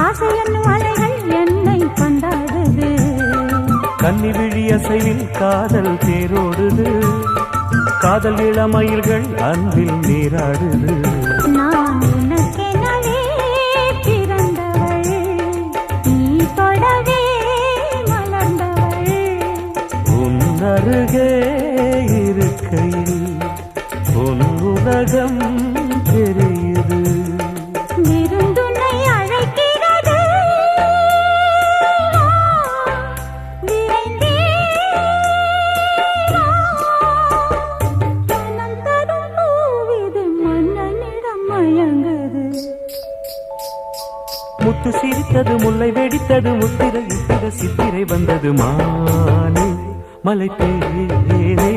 ஆசை என்னும் அலைகள் என்னை கொண்டாடுது. கன்னி விழி அசைவில் காதல் தேரோடுது. காதல் இளமயில்கள் அன்பில் நீராடுது. நான் உனக்கெனவே பிறந்தவள், நீ தொடவே மலர்ந்தவள். உன் அருகே இருக்கையில் உன் உலகம் தெரியுது. விருந்துனை அழைக்கிறது, விரைந்தே வா. மனம் தரும் பூவிது மன்னனிடம் மயங்குது. முத்து சிரித்தது முல்லை வெடித்தது முத்திரை இத்திர சித்திரை வந்தது. மானே மலை தேனே